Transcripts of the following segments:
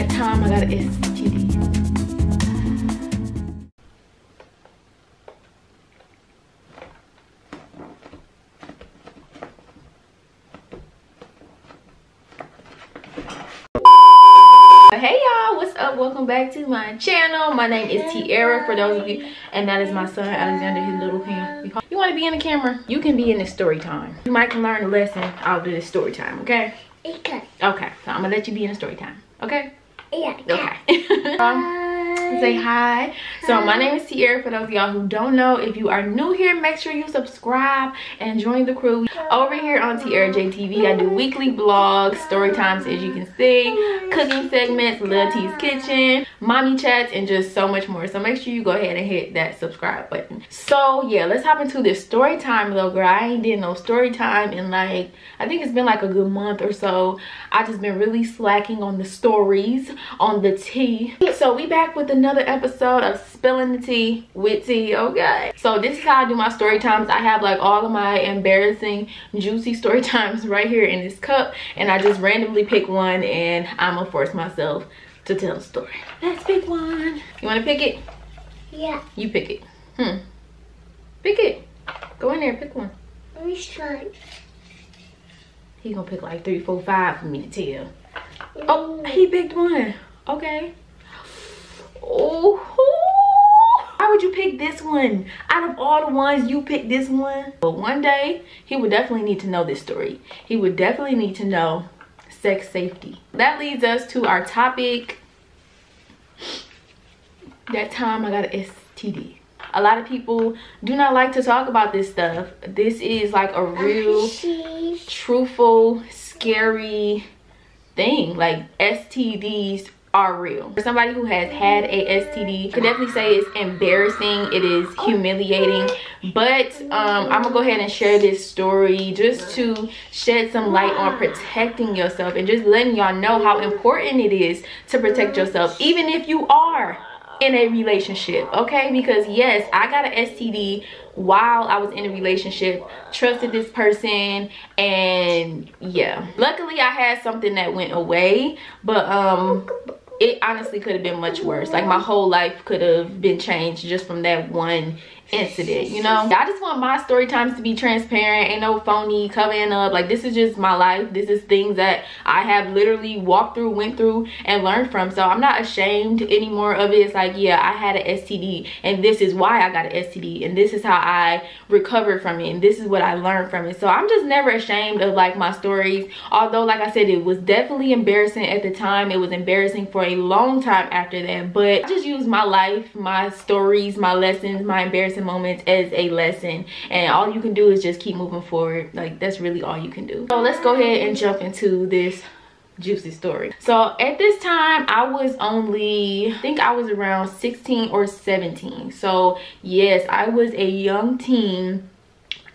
That time I got an STD. Hey y'all, what's up? Welcome back to my channel. My name is Tiara for those of you, and that is my son Alexander, his little hand. You want to be in the camera? You can be in the story time. You might can learn a lesson out of this story time, okay? Okay. Okay, so I'm gonna let you be in the story time, okay? Yeah. Okay. Say hi. So my name is Tiara for those of y'all who don't know. If you are new here, make sure you subscribe and join the crew. Over here on Tiara JTV, I do weekly vlogs, story times, as you can see, cooking segments, Lil T's Kitchen, mommy chats, and just so much more. So make sure you go ahead and hit that subscribe button. So yeah, let's hop into this story time, little girl. I ain't did no story time in like, I think it's been like a good month or so. I just been really slacking on the stories, on the tea. So we back with another episode of Spilling the Tea with Tea, okay? So this is how I do my story times. I have like all of my embarrassing, juicy story times right here in this cup, and I just randomly pick one and I'm gonna force myself to tell the story. Let's pick one. You wanna pick it? Yeah. You pick it. Pick it. Go in there, pick one. Which one? He gonna pick like 3, 4, 5 for me to tell. Oh, he picked one. Okay. Oh, why would you pick this one? Out of all the ones, you picked this one. But one day, he would definitely need to know this story. He would definitely need to know sex safety. That leads us to our topic. That time I got an STD. A lot of people do not like to talk about this stuff. This is like a real, truthful, scary thing. Like, STDs are real. For somebody who has had a STD, I can definitely say it's embarrassing. It is humiliating. But I'm gonna go ahead and share this story just to shed some light on protecting yourself and just letting y'all know how important it is to protect yourself, even if you are in a relationship, okay? Because yes, I got an STD while I was in a relationship, trusted this person, and yeah, luckily I had something that went away, but it honestly could have been much worse. Like, my whole life could have been changed just from that one incident, you know? I just want my story times to be transparent. Ain't no phony covering up. Like, this is just my life. This is things that I have literally walked through, went through, and learned from. So I'm not ashamed anymore of it. It's like, yeah, I had an STD, and this is why I got an STD, and this is how I recovered from it, and this is what I learned from it. So I'm just never ashamed of like my stories. Although, like I said, it was definitely embarrassing at the time. It was embarrassing for a long time after that. But I just use my life, my stories, my lessons, my embarrassing moments as a lesson, and all you can do is just keep moving forward. Like, that's really all you can do. So let's go ahead and jump into this juicy story. So at this time, I was only, I think I was around 16 or 17. So yes, I was a young teen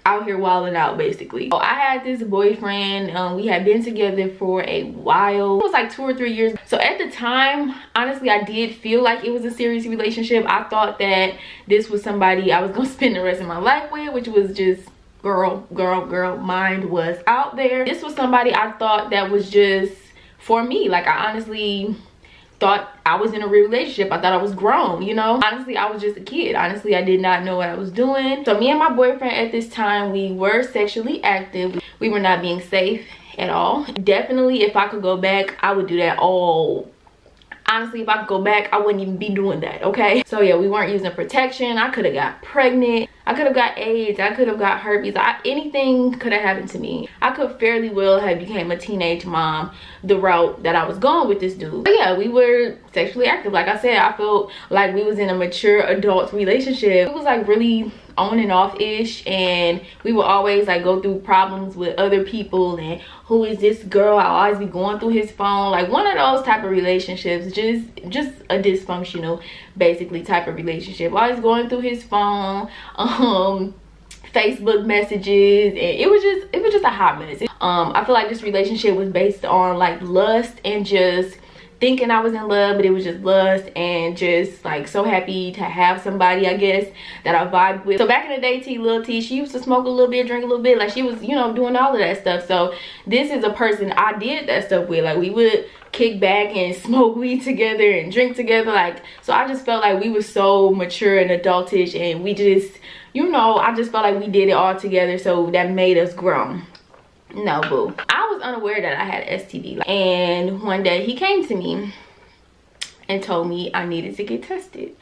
out here wilding out, basically. So I had this boyfriend. We had been together for a while. It was like 2 or 3 years. So at the time, honestly, I did feel like it was a serious relationship. I thought that this was somebody I was gonna spend the rest of my life with, which was just girl. Mind was out there. This was somebody I thought that was just for me. Like, I honestly thought I was in a real relationship. I thought I was grown, you know? Honestly, I was just a kid. Honestly, I did not know what I was doing. So me and my boyfriend at this time, we were sexually active. We were not being safe at all. Definitely, if I could go back, I would do that all. Honestly, if I could go back, I wouldn't even be doing that, okay? So yeah, we weren't using protection. I could have got pregnant. I could have got AIDS. I could have got herpes. Anything could have happened to me. I could fairly well have became a teenage mom the route that I was going with this dude. But yeah, we were sexually active. Like I said, I felt like we was in a mature adult relationship. It was like really on and off-ish, and we would always like go through problems with other people, and who is this girl? I'll always be going through his phone. Like, one of those type of relationships, just a dysfunctional basically type of relationship. Always going through his phone, Facebook messages, and it was just a hot mess. I feel like this relationship was based on like lust and just thinking I was in love, but it was just lust, and just like so happy to have somebody, I guess, that I vibe with. So back in the day, Lil T, she used to smoke a little bit, drink a little bit, like she was, you know, doing all of that stuff. So this is a person I did that stuff with. Like we would kick back and smoke weed together and drink together, like, so I just felt like we were so mature and adultish, and we just, you know, I just felt like we did it all together, so that made us grown. No, boo. I was unaware that I had an STD, and one day he came to me and told me I needed to get tested.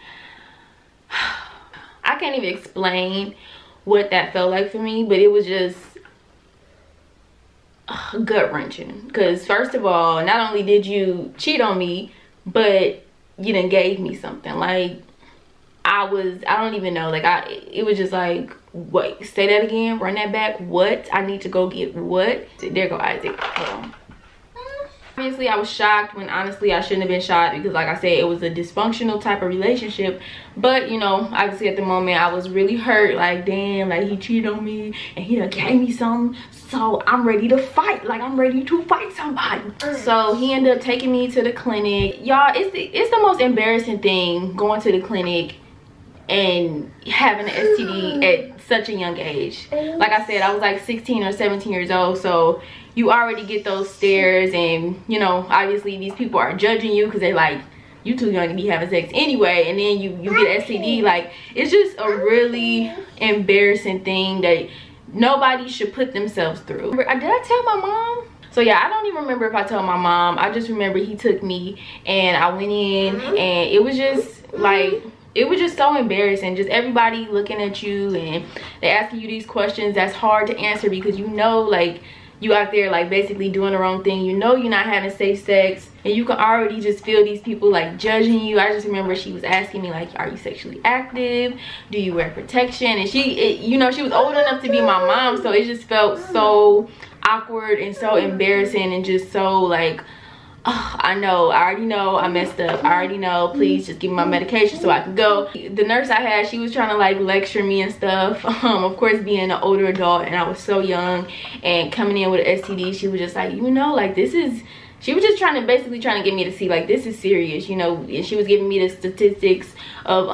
I can't even explain what that felt like for me, but it was just gut-wrenching. Because first of all, not only did you cheat on me, but you done gave me something. Like, I don't even know, like, it was just like, wait, say that again, run that back, what? I need to go get what? There go Isaac. Hold on. Obviously I was shocked, when honestly I shouldn't have been shocked, because like I said, it was a dysfunctional type of relationship. But you know, obviously at the moment I was really hurt, like damn, like he cheated on me and he done gave me something, so I'm ready to fight, like I'm ready to fight somebody. So he ended up taking me to the clinic. Y'all, it's the most embarrassing thing, going to the clinic and having an STD at such a young age. Like I said, I was like 16 or 17 years old, so you already get those stares, and you know, obviously these people are judging you because they're like, you too young to be having sex anyway, and then you get STD. Like, it's just a really embarrassing thing that nobody should put themselves through. Did I tell my mom? So yeah, I don't even remember if I told my mom. I just remember he took me and I went in, and it was just like, it was just so embarrassing, just everybody looking at you and they asking you these questions that's hard to answer, because you know, like, you out there like basically doing the wrong thing, you know, you're not having safe sex, and you can already just feel these people like judging you. I just remember she was asking me like, are you sexually active, do you wear protection? And you know, she was old enough to be my mom, so it just felt so awkward and so embarrassing, and just so like, oh, I already know I messed up, I already know, please just give me my medication so I can go. The nurse I had, she was trying to like lecture me and stuff. Of course, being an older adult and I was so young and coming in with an STD, she was just like, you know, like this is, she was just basically trying to get me to see like this is serious, you know. And she was giving me the statistics of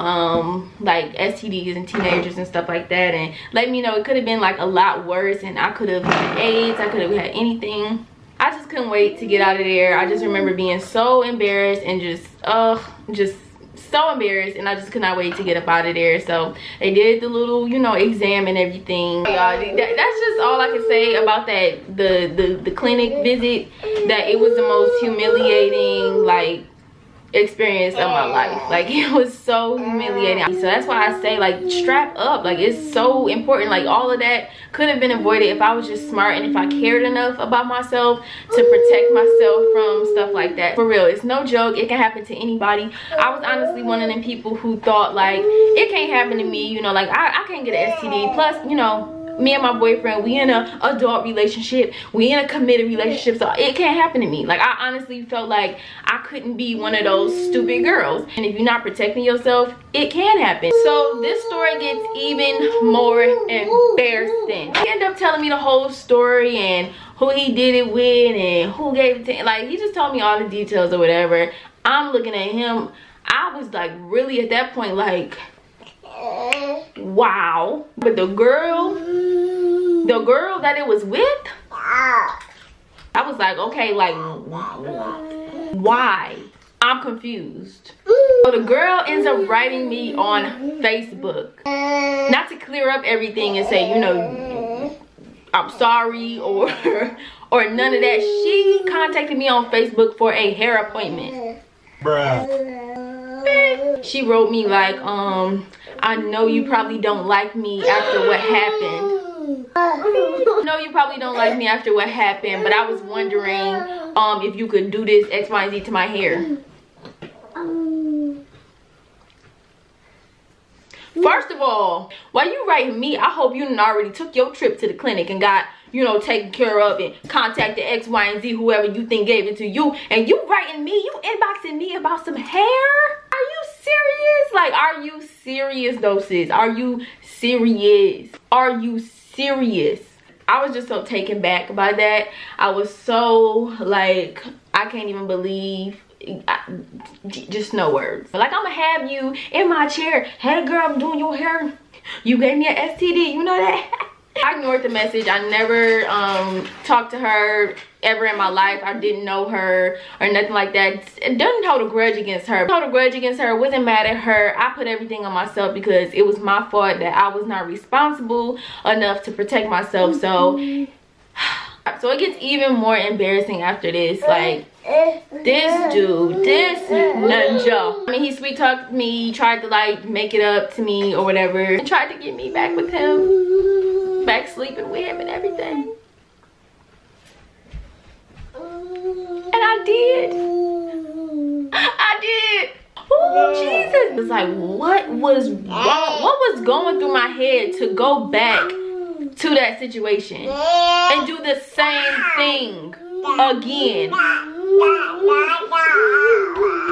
like STDs and teenagers and stuff like that, and let me know it could have been like a lot worse, and I could have had AIDS, I could have had anything. I just couldn't wait to get out of there. I just remember being so embarrassed and just so embarrassed, and I just could not wait to get up out of there. So they did the little, you know, exam and everything. Y'all, that's just all I can say about that, the clinic visit. That it was the most humiliating like experience of my life. Like, it was so humiliating. So that's why I say, like, strap up. Like, it's so important. Like, all of that could have been avoided if I was just smart and if I cared enough about myself to protect myself from stuff like that. For real, it's no joke. It can happen to anybody. I was honestly one of them people who thought like, it can't happen to me, you know, like I can't get an STD. Plus, you know, me and my boyfriend, we in an adult relationship, we in a committed relationship, so it can't happen to me. Like, I honestly felt like I couldn't be one of those stupid girls, and if you're not protecting yourself, it can happen. So this story gets even more embarrassing. He ended up telling me the whole story and who he did it with and who gave it to him. Like, he just told me all the details or whatever. I'm looking at him, I was like really at that point like, wow. But the girl that it was with, I was like, okay, like, why? I'm confused. So the girl ends up writing me on Facebook, not to clear up everything and say, you know, I'm sorry or none of that. She contacted me on Facebook for a hair appointment. Bruh. She wrote me like, I know you probably don't like me after what happened. I know you probably don't like me after what happened, but I was wondering if you could do this X, Y, and Z to my hair. First of all, while you writing me, I hope you done already took your trip to the clinic and got, you know, taken care of and contacted X, Y, and Z, whoever you think gave it to you. And you writing me, you inboxing me about some hair? Are you serious? Like, are you serious though, sis? Are you serious? Are you serious? I was just so taken back by that. I was so like, I can't even believe just no words. Like, I'm gonna have you in my chair. Hey girl, I'm doing your hair. You gave me an STD, you know that? I ignored the message. I never talked to her ever in my life. I didn't know her or nothing like that. It doesn't hold a grudge against her. Wasn't mad at her. I put everything on myself because it was my fault that I was not responsible enough to protect myself. So it gets even more embarrassing after this. Like, this dude, this ninja, I mean, he sweet talked me, tried to like make it up to me or whatever, and tried to get me back with him, back sleeping with him and everything. And I did. Oh Jesus. It's like, what was wrong? What was going through my head to go back to that situation and do the same thing again?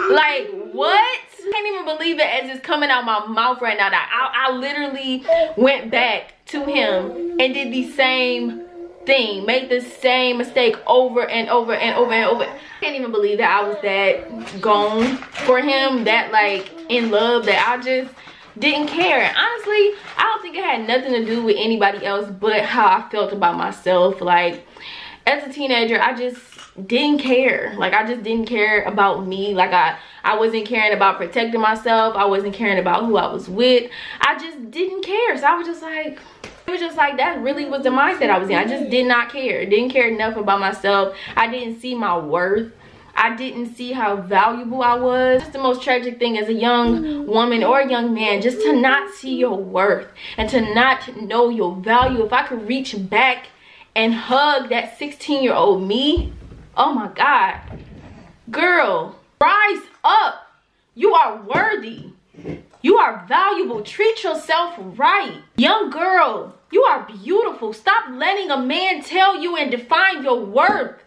Like, what? I can't even believe it as it's coming out my mouth right now. That I literally went back to him and did the same thing, made the same mistake over and over and over and over. I can't even believe that I was that gone for him, that like in love, that I just didn't care. Honestly, I don't think it had nothing to do with anybody else but how I felt about myself. Like, as a teenager, I just didn't care. Like, I just didn't care about me. Like, I wasn't caring about protecting myself. I wasn't caring about who I was with. I just didn't care. So I was just like, it was just like, that really was the mindset I was in. I just did not care. Didn't care enough about myself. I didn't see my worth. I didn't see how valuable I was. It's the most tragic thing as a young woman or a young man, just to not see your worth and to not know your value. If I could reach back and hug that 16-year-old me, oh my God. Girl, rise up. You are worthy. You are valuable. Treat yourself right. Young girl, you are beautiful. Stop letting a man tell you and define your worth.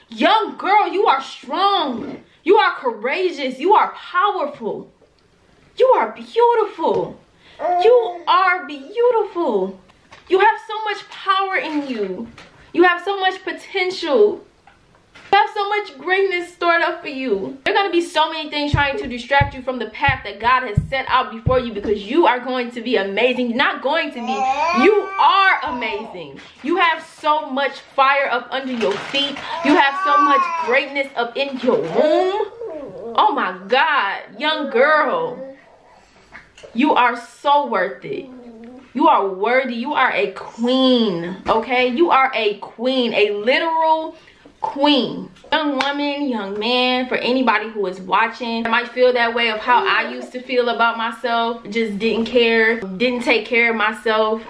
Young girl, you are strong. You are courageous. You are powerful. You are beautiful. You are beautiful. You have so much power in you. You have so much potential. You have so much greatness stored up for you. There are going to be so many things trying to distract you from the path that God has set out before you, because you are going to be amazing. You're not going to be. You are amazing. You have so much fire up under your feet. You have so much greatness up in your womb. Oh my God, young girl. You are so worth it. You are worthy. You are a queen, okay? You are a queen, a literal queen. Young woman, young man, for anybody who is watching, I might feel that way of how I used to feel about myself. Just didn't care, didn't take care of myself.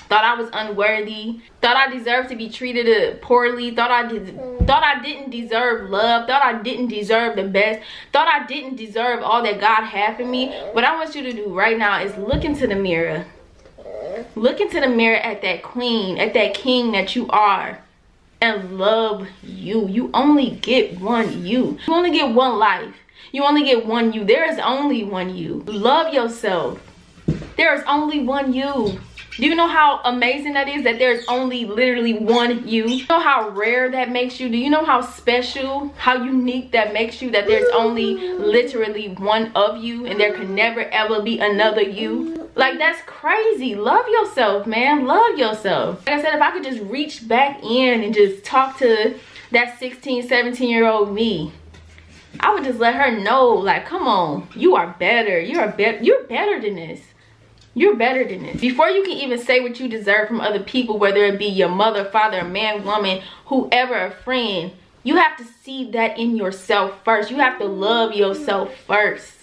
Thought I was unworthy. Thought I deserved to be treated poorly. Thought I didn't deserve love. Thought I didn't deserve the best. Thought I didn't deserve all that God had for me. What I want you to do right now is look into the mirror. Look into the mirror at that queen, at that king that you are, and love you. You only get one you. You only get one life. You only get one you. There is only one you. Love yourself. There is only one you. Do you know how amazing that is, that there's only literally one you? Do you know how rare that makes you? Do you know how special, how unique that makes you, that there's only literally one of you and there can never ever be another you? Like, that's crazy. Love yourself, man. Love yourself. Like I said, if I could just reach back in and just talk to that 16, 17-year-old me, I would just let her know, like, come on, you are better. You're better than this. You're better than this. Before you can even say what you deserve from other people, whether it be your mother, father, man, woman, whoever, a friend, you have to see that in yourself first. You have to love yourself first.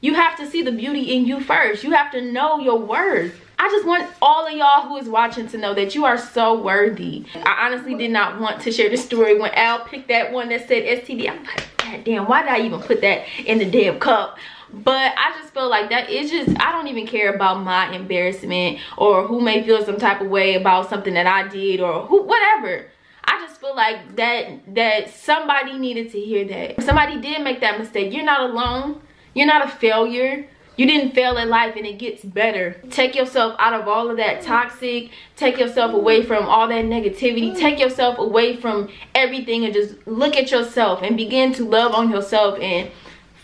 You have to see the beauty in you first. You have to know your worth. I just want all of y'all who is watching to know that you are so worthy. I honestly did not want to share the story when Al picked that one that said STD. I'm like, God damn, why did I even put that in the damn cup? But I just feel like that is just, I don't even care about my embarrassment or who may feel some type of way about something that I did or who, whatever. I just feel like that somebody needed to hear that. If somebody did make that mistake, you're not alone. You're not a failure. You didn't fail at life and it gets better. Take yourself out of all of that toxic. Take yourself away from all that negativity. Take yourself away from everything and just look at yourself and begin to love on yourself and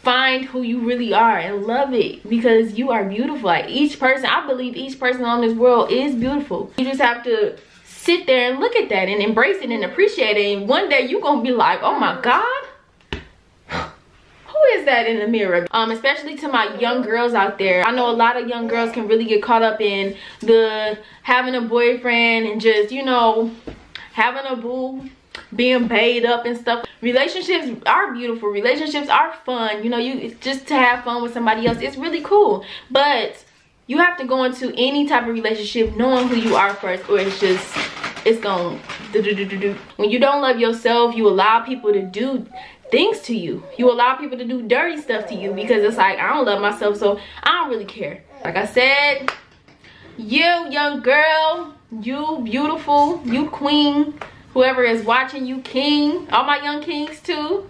find who you really are and love it, because you are beautiful. Like, each person, I believe each person on this world is beautiful. You just have to sit there and look at that and embrace it and appreciate it. And one day you're gonna be like, oh my God, who is that in the mirror? Especially to my young girls out there. I know a lot of young girls can really get caught up in the having a boyfriend and just, you know, having a boo, being paid up and stuff. Relationships are beautiful. Relationships are fun. You know, it's just to have fun with somebody else. It's really cool. But you have to go into any type of relationship knowing who you are first, or it's gonna do. When you don't love yourself, you allow people to do things to you. You allow people to do dirty stuff to you, because it's like, I don't love myself, so I don't really care. Like I said, you young girl, you beautiful, you queen, whoever is watching, you king, all my young kings too.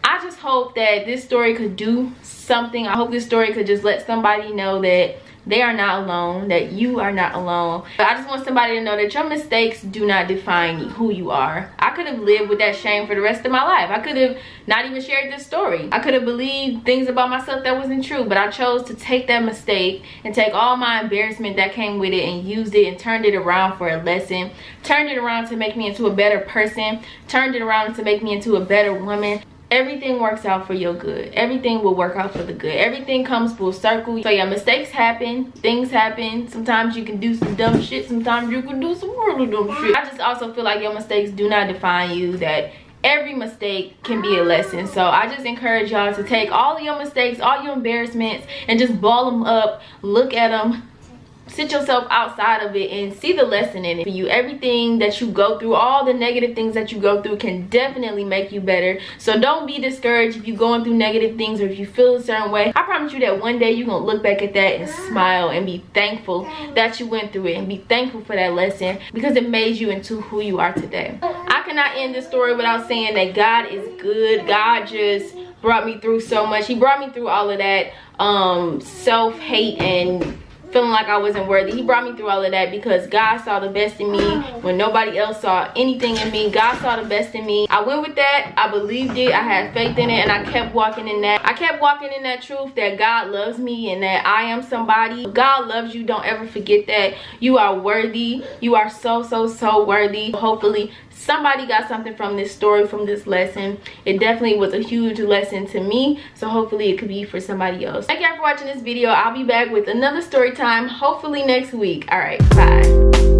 I just hope that this story could do something. I hope this story could just let somebody know that they are not alone, that you are not alone. But I just want somebody to know that your mistakes do not define who you are. I could have lived with that shame for the rest of my life. I could have not even shared this story. I could have believed things about myself that wasn't true, but I chose to take that mistake and take all my embarrassment that came with it and used it and turned it around for a lesson. Turned it around to make me into a better person. Turned it around to make me into a better woman. Everything works out for your good. Everything will work out for the good. Everything comes full circle. So yeah, mistakes happen. Things happen. Sometimes you can do some dumb shit. Sometimes you can do some really dumb shit. I just also feel like your mistakes do not define you. That every mistake can be a lesson. So I just encourage y'all to take all of your mistakes, all your embarrassments, and just ball them up. Look at them. Sit yourself outside of it and see the lesson in it for you. Everything that you go through, all the negative things that you go through, can definitely make you better. So don't be discouraged if you're going through negative things or if you feel a certain way. I promise you that one day you're gonna look back at that and smile and be thankful that you went through it, and be thankful for that lesson, because it made you into who you are today. I cannot end this story without saying that God is good. God just brought me through so much. He brought me through all of that self-hate and feeling like I wasn't worthy. He brought me through all of that because God saw the best in me when nobody else saw anything in me. God saw the best in me. I went with that. I believed it. I had faith in it, and I kept walking in that. I kept walking in that truth that God loves me and that I am somebody. God loves you. Don't ever forget that. You are worthy. You are so worthy. Hopefully somebody got something from this story, from this lesson. It definitely was a huge lesson to me, so hopefully it could be for somebody else. Thank y'all for watching this video. I'll be back with another story time hopefully next week. All right, bye.